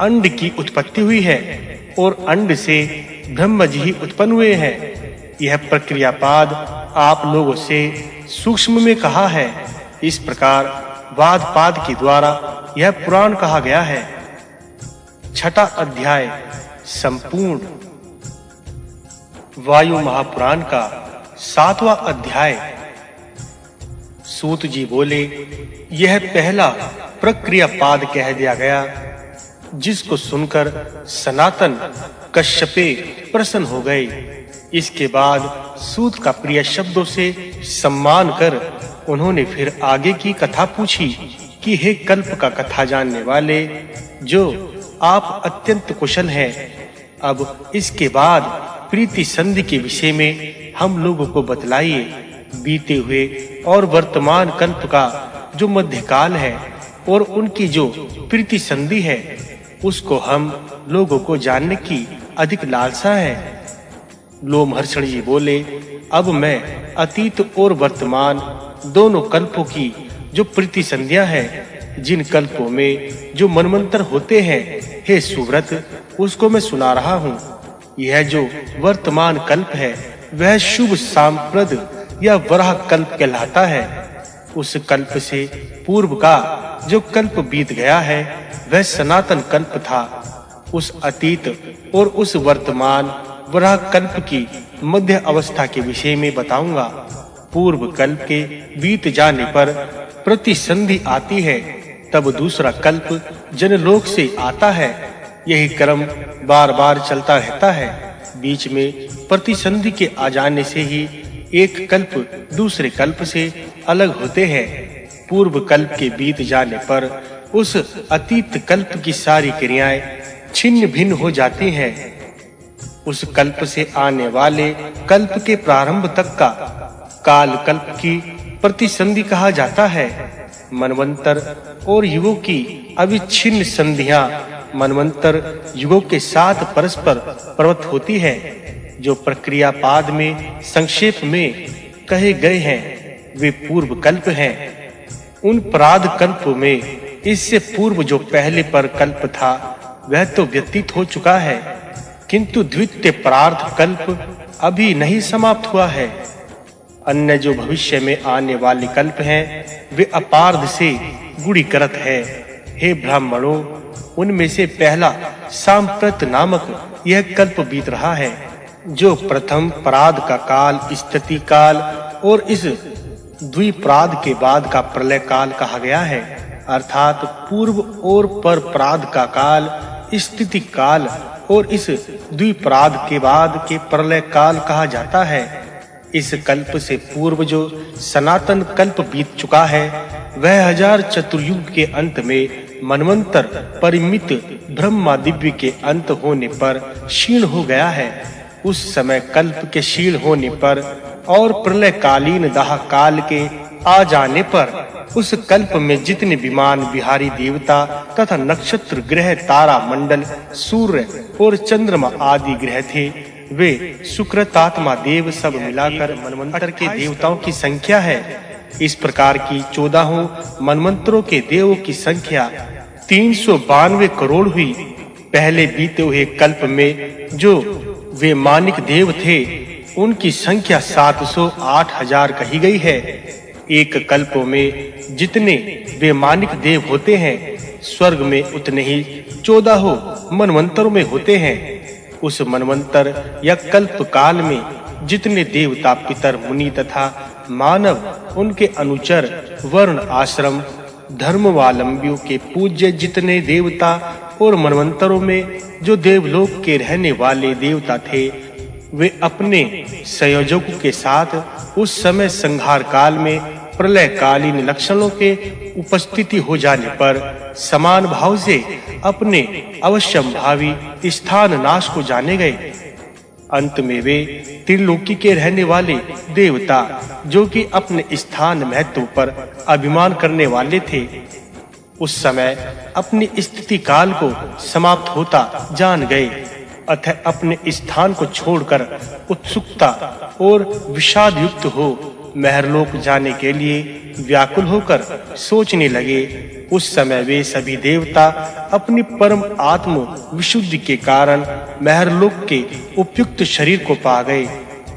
Speaker 1: अंड की उत्पत्ति हुई है और अंड से ब्रह्म जी ही उत्पन्न हुए हैं। यह प्रक्रियापाद आप लोगों से सूक्ष्म में कहा है। इस प्रकार वाद पाद के द्वारा यह पुराण कहा गया है। छठा अध्याय संपूर्ण। वायु महापुराण का 7वां अध्याय। सूत जी बोले, यह पहला प्रक्रियापाद कह दिया गया, जिसको सुनकर सनातन कश्यपे प्रसन्न हो गए। इसके बाद सूत का प्रिय शब्दों से सम्मान कर उन्होंने फिर आगे की कथा पूछी कि हे कल्प का कथा जानने वाले, जो आप अत्यंत कुशल हैं, अब इसके बाद प्रीति संधि के विषय में हम लोगों को बतलाइए। बीते हुए और वर्तमान कल्प का जो मध्यकाल है और उनकी जो प्रीति संधि है, उसको हम लोगों को जानने की अधिक लालसा है। लोमहर्षण जी बोले, अब मैं अतीत और वर्तमान दोनों कल्पों की जो प्रीति संध्या है, जिन कल्पों में जो मनमंत्र होते हैं, हे सुव्रत, उसको मैं सुना रहा हूँ। यह जो वर्तमान कल्प है, वह शुभ सांप्रद या वराह कल्प कहलाता है। उस कल्प से पूर्व का जो कल्प बीत गया है, वह सनातन कल्प था। उस अतीत और उस वर्तमान वराह कल्प की मध्य अवस्था के विषय में बताऊंगा। पूर्व कल्प के बीत जाने पर प्रतिसंधि आती है, तब दूसरा कल्प जनलोक से आता है। यही क्रम बार-बार चलता रहता है। बीच में प्रतिसंधि के आ जाने से ही एक कल्प दूसरे कल्प से अलग होते हैं। पूर्व कल्प के बीत जाने पर उस अतीत कल्प की सारी क्रियाएं छिन्न भिन्न हो जाती हैं। उस कल्प से आने वाले कल्प के प्रारंभ तक का काल कल्प की प्रतिसंधि कहा जाता है। मनवंतर और युगों की अविच्छिन्न संधियां मनवंतर युगों के साथ परस्पर प्रवृत्त होती है। जो प्रक्रियापाद में संक्षेप में कहे गए हैं, वे पूर्व कल्प हैं। उन प्राद कल्प में इससे पूर्व जो पहले पर कल्प था, वह तो व्यतीत हो चुका है, किंतु द्वितीय प्रार्थ कल्प अभी नहीं समाप्त हुआ है। अन्य जो भविष्य में आने वाले कल्प हैं, वे अपार्ध से गुणीकृत है। हे ब्राह्मणों, उनमें से पहला सांप्रत नामक यह कल्प बीत रहा है, जो प्रथम प्राद का काल स्थिति काल और इस द्विप्राद के बाद का प्रलय काल कहा गया है। अर्थात पूर्व और पर प्राद का काल स्थिति काल और इस द्विप्राद के बाद के प्रलय काल कहा जाता है। इस कल्प से पूर्व जो सनातन कल्प बीत चुका है, वह 1000 चतुर्युग के अंत में मनवंतर परिमित ब्रह्मा दिव्य के अंत होने पर क्षीण हो गया है। उस समय कल्प के क्षीण होने पर और प्रलय कालीन दाह काल के आ जाने पर उस कल्प में जितने विमान विहारी देवता तथा नक्षत्र ग्रह तारा मंडल सूर्य और चंद्रमा आदि ग्रह थे, वे सुकृतात्मा देव सब मिलाकर मनवंतर के देवताओं की संख्या है। इस प्रकार की 14 मनवंतरों के देवों की संख्या 392 करोड़ हुई। पहले बीते हुए कल्प में जो वे मानिक देव थे। उनकी संख्या 708,000 कही गई है। एक कल्पों में जितने वे मानिक देव होते हैं, स्वर्ग में उतने ही 14 मनवंतरों में होते हैं। उस मनवंतर या कल्प काल में जितने देवता, पितर, मुनि तथा मानव, उनके अनुचर, वर्ण, आश्रम, धर्मावलंबियों के पूज्य जितने देवता और मनवंतरों में जो देवलोक के रहने वाले देवता थे, वे अपने संयोजकों के साथ उस समय संहार काल में प्रलयकालीन लक्षणों के उपस्थिति हो जाने पर समान भाव से अपने अवश्यंभावी स्थान नाश को जाने गए। अंत में वे त्रिलोकी के रहने वाले देवता, जो कि अपने स्थान महत्व पर अभिमान करने वाले थे, उस समय अपनी स्थिति काल को समाप्त होता जान गए, अतः अपने स्थान को छोड़कर उत्सुकता और विषाद युक्त हो महरलोक जाने के लिए व्याकुल होकर सोचने लगे। उस समय वे सभी देवता अपनी परम आत्म विशुद्धि के कारण महरलोक के उपयुक्त शरीर को पा गए।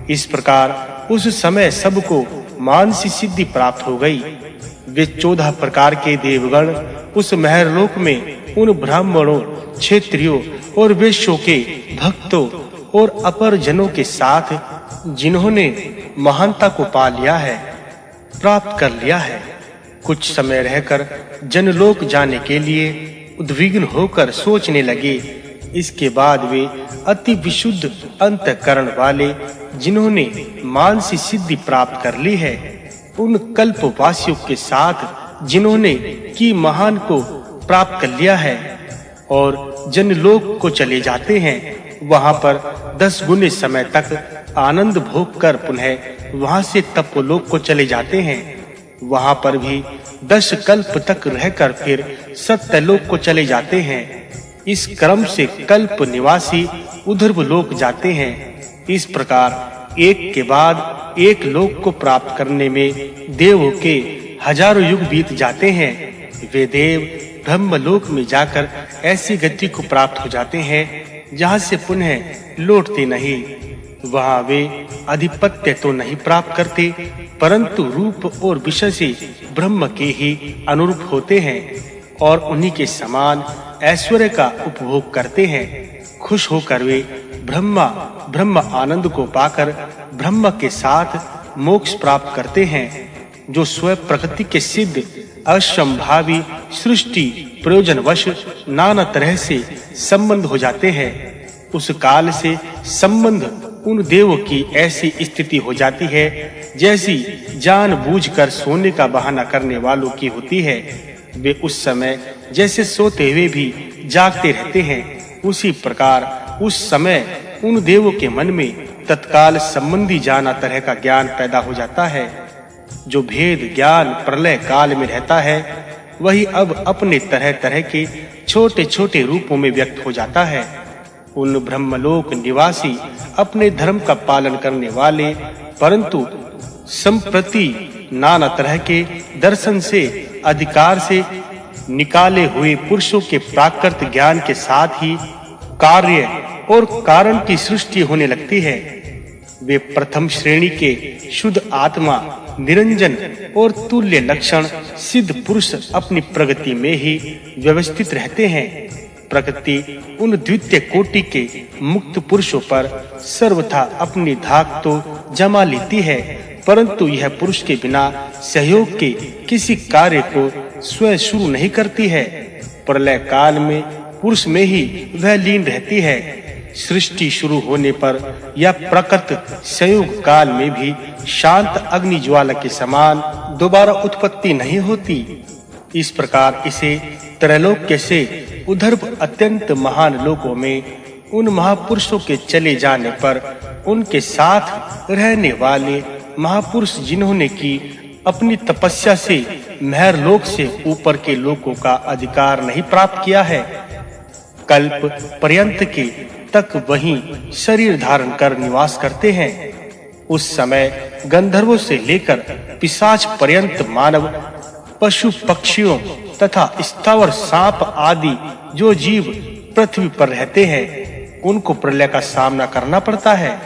Speaker 1: इस प्रकार उस समय सबको मानसी सिद्धि प्राप्त हो गई। वे 14 प्रकार के देवगण उस महरलोक में उन ब्राह्मणों, क्षत्रियों और वैश्यों के भक्तों और अपर जनों के साथ, जिन्होंने महानता को पा लिया है, प्राप्त कर लिया है, कुछ समय रहकर जनलोक जाने के लिए उद्विग्न होकर सोचने लगे। इसके बाद वे अति विशुद्ध अंतःकरण वाले, जिन्होंने मानसी सिद्धि प्राप्त कर ली है, उन कल्पवासियों के साथ, जिन्होंने की महान को प्राप्त कर लिया है और जनलोक को चले जाते हैं। वहां पर 10 गुने समय तक आनंद भोग कर पुनः वहां से तपोलोक को चले जाते हैं। वहां पर भी 10 कल्प तक रहकर फिर सत्यलोक को चले जाते हैं। इस क्रम से कल्प निवासी ऊर्ध्व लोक जाते हैं। इस प्रकार एक के बाद एक लोक को प्राप्त करने में देवों के हजारों युग बीत जाते हैं। वे देव ब्रह्मलोक में जाकर ऐसी गति को प्राप्त हो जाते हैं जहां से पुनः लौटते नहीं। वहां वे अधिपत्य तो नहीं प्राप्त करते, परंतु रूप और विषय से ब्रह्म के ही अनुरूप होते हैं और उन्हीं के समान ऐश्वर्य का उपभोग करते हैं। खुश होकर वे ब्रह्म आनंद को पाकर ब्रह्म के साथ मोक्ष प्राप्त करते हैं, जो स्वयं प्रकृति के सिद्ध असंभावी सृष्टि प्रयोजनवश नाना तरह से संबंध हो जाते हैं। उस काल से संबंध उन देवों की ऐसी स्थिति हो जाती है जैसी जानबूझकर सोने का बहाना करने वालों की होती है। वे उस समय जैसे सोते हुए भी जागते रहते हैं, उसी प्रकार उस समय उन देवों के मन में तत्काल संबंधी जाना तरह का ज्ञान पैदा हो जाता है। जो भेद ज्ञान प्रलय काल में रहता है, वही अब अपने तरह-तरह के छोटे-छोटे रूपों में व्यक्त हो जाता है। उन ब्रह्मलोक निवासी अपने धर्म का पालन करने वाले, परंतु संप्रति नाना तरह के दर्शन से, अधिकार से निकाले हुए पुरुषों के प्राकृत ज्ञान के साथ ही कार्य और कारण की सृष्टि होने लगती है। वे प्रथम श्रेणी के शुद्ध आत्मा, निरंजन और तुल्य लक्षण सिद्ध पुरुष अपनी प्रगति में ही व्यवस्थित रहते हैं। प्रकृति उन द्वितीय कोटि के मुक्त पुरुषों पर सर्वथा अपनी धाक तो जमा लेती है, परंतु यह पुरुष के बिना सहयोग के किसी कार्य को स्वयं शुरू नहीं करती है। प्रलय काल में पुरुष में ही वह लीन रहती है। सृष्टि शुरू होने पर या प्रकृत संयोग काल में भी शांत अग्नि ज्वाला के समान दोबारा उत्पत्ति नहीं होती। इस प्रकार इसे त्रैलोक्य से उधर्व अत्यंत महान लोकों में उन महापुरुषों के चले जाने पर उनके साथ रहने वाले महापुरुष, जिन्होंने की अपनी तपस्या से महर लोक से ऊपर के लोकों का अधिकार नहीं प्राप्त किया है, कल्प पर्यंत के तक वहीं शरीर धारण कर निवास करते हैं। उस समय गंधर्वों से लेकर पिशाच पर्यंत मानव, पशु पक्षियों तथा स्थावर सांप आदि जो जीव पृथ्वी पर रहते हैं, उनको प्रलय का सामना करना पड़ता है।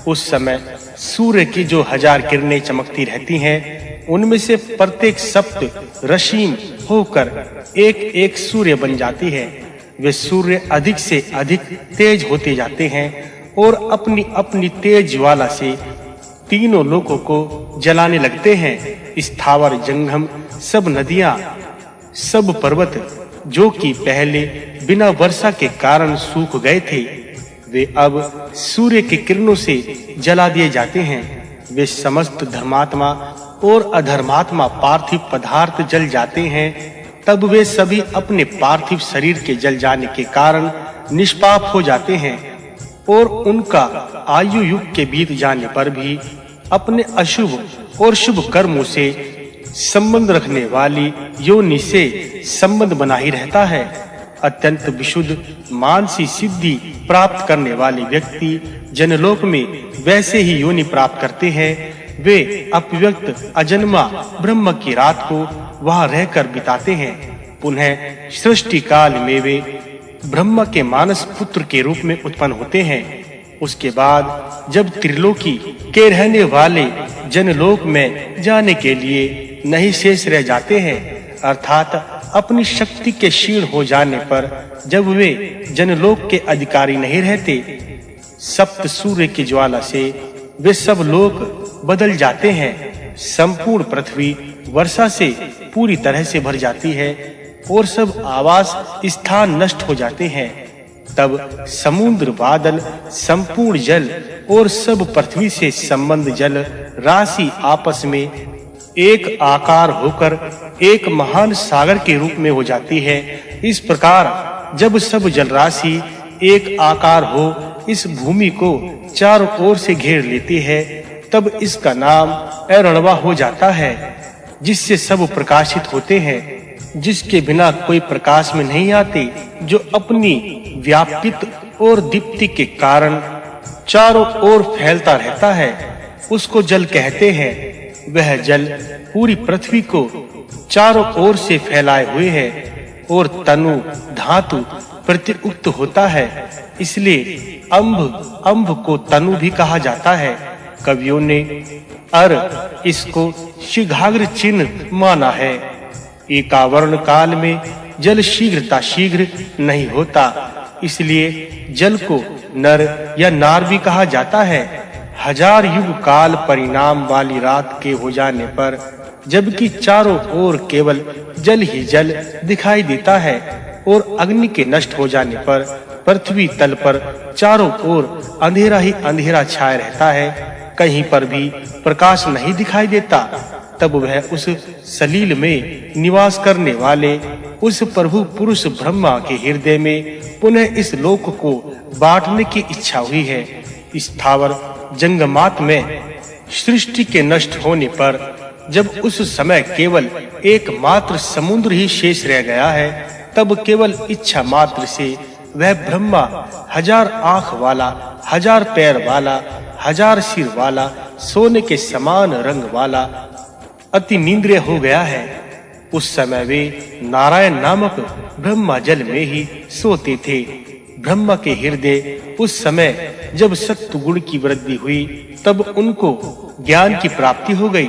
Speaker 1: उस समय सूर्य की जो 1000 किरणें चमकती रहती हैं, उनमें से प्रत्येक सप्त रश्मि होकर एक सूर्य बन जाती है। वे सूर्य अधिक से अधिक तेज होते जाते हैं और अपनी अपनी तेज ज्वाला से तीनों लोकों को जलाने लगते हैं। स्थावर जंगम सब नदियां, सब पर्वत जो कि पहले बिना वर्षा के कारण सूख गए थे, वे अब सूर्य की किरणों से जला दिए जाते हैं। वे समस्त धर्मात्मा और अधर्मात्मा पार्थिव पदार्थ जल जाते हैं। तब वे सभी अपने पार्थिव शरीर के जल जाने के कारण निष्पाप हो जाते हैं और उनका आयु युग के बीत जाने पर भी अपने अशुभ और शुभ कर्मों से संबंध रखने वाली योनि से संबंध बना ही रहता है। अत्यंत विशुद्ध मानसी सिद्धि प्राप्त करने वाले व्यक्ति जनलोक में वैसे ही योनि प्राप्त करते हैं। वे अपव्यक्त अजन्मा ब्रह्म की रात को वहां रहकर बिताते हैं। पुनः सृष्टि काल में वे ब्रह्म के मानस पुत्र के रूप में उत्पन्न होते हैं। उसके बाद जब त्रिलोकी के रहने वाले जनलोक में जाने के लिए नहीं शेष रह जाते हैं, अर्थात अपनी शक्ति के क्षीण हो जाने पर जब वे जनलोक के अधिकारी नहीं रहते, सप्त सूर्य की ज्वाला से वे सब लोक बदल जाते हैं। संपूर्ण पृथ्वी वर्षा से पूरी तरह से भर जाती है और सब आवास स्थान नष्ट हो जाते हैं। तब समुद्र, बादल, संपूर्ण जल और सब पृथ्वी से संबंध जल राशि आपस में एक आकार होकर एक महान सागर के रूप में हो जाती है। इस प्रकार जब सब जल राशि एक आकार हो इस भूमि को चारों ओर से घेर लेती है, तब इसका नाम अरणवा हो जाता है, जिससे सब प्रकाशित होते हैं, जिसके बिना कोई प्रकाश में नहीं आते, जो अपनी व्यापित और दीप्ति के कारण चारों ओर फैलता रहता है, उसको जल कहते हैं। वह जल पूरी पृथ्वी को चारों ओर से फैलाए हुए है और तनु धातु प्रत्युक्त होता है, इसलिए अंभ को तनु भी कहा जाता है। कवियों ने इसको शीघ्राग्र चिन्ह माना है। एकावर्ण काल में जल शीघ्र नहीं होता, इसलिए जल को नर या नार भी कहा जाता है। 1000 युग काल परिणाम वाली रात के हो जाने पर जबकि चारों ओर केवल जल ही जल दिखाई देता है और अग्नि के नष्ट हो जाने पर पृथ्वी तल पर चारों ओर अंधेरा ही अंधेरा छाया रहता है, कहीं पर भी प्रकाश नहीं दिखाई देता, तब वह उस सलील में निवास करने वाले उस प्रभु पुरुष ब्रह्मा के हृदय में पुनः इस लोक को बांटने की इच्छा हुई है। स्थावर जंगमात में सृष्टि के नष्ट होने पर जब उस समय केवल एकमात्र समुद्र ही शेष रह गया है, तब केवल इच्छा मात्र से वह ब्रह्मा 1000 आंख वाला, 1000 पैर वाला, 1000 सिर वाला, सोने के समान रंग वाला अति निंद्रिय हो गया है। उस समय वे नारायण नामक ब्रह्मा जल में ही सोते थे। ब्रह्मा के हृदय उस समय जब सत्व गुण की वृद्धि हुई, तब उनको ज्ञान की प्राप्ति हो गई।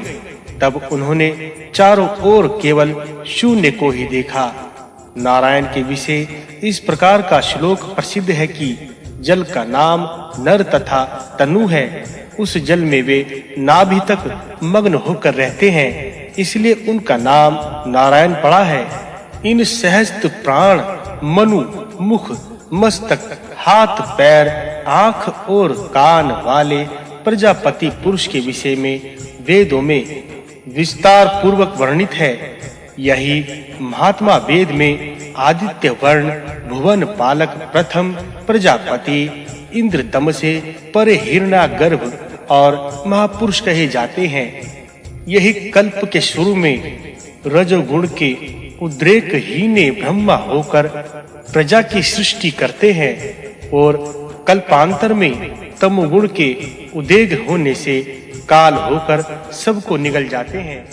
Speaker 1: तब उन्होंने चारों ओर केवल शून्य को ही देखा। नारायण के विषय इस प्रकार का श्लोक प्रसिद्ध है कि जल का नाम नर तथा तनु है। उस जल में वे नाभि तक मग्न होकर रहते हैं, इसलिए उनका नाम नारायण पड़ा है। इन सहस्त्र प्राण, मनु, मुख, मस्तक, हाथ, पैर, आंख और कान वाले प्रजापति पुरुष के विषय में वेदों में विस्तार पूर्वक वर्णित है। यही महात्मा वेद में आदित्य वर्ण, भुवन पालक, प्रथम प्रजापति, इंद्र तम से परे हिरण्यगर्भ और महापुरुष कहे जाते हैं। यही कल्प के शुरू में रजोगुण के उद्रेकहीन ब्रह्मा होकर प्रजा की सृष्टि करते हैं और कल्पांतर में तमोगुण के उदेग होने से काल होकर सबको निगल जाते हैं।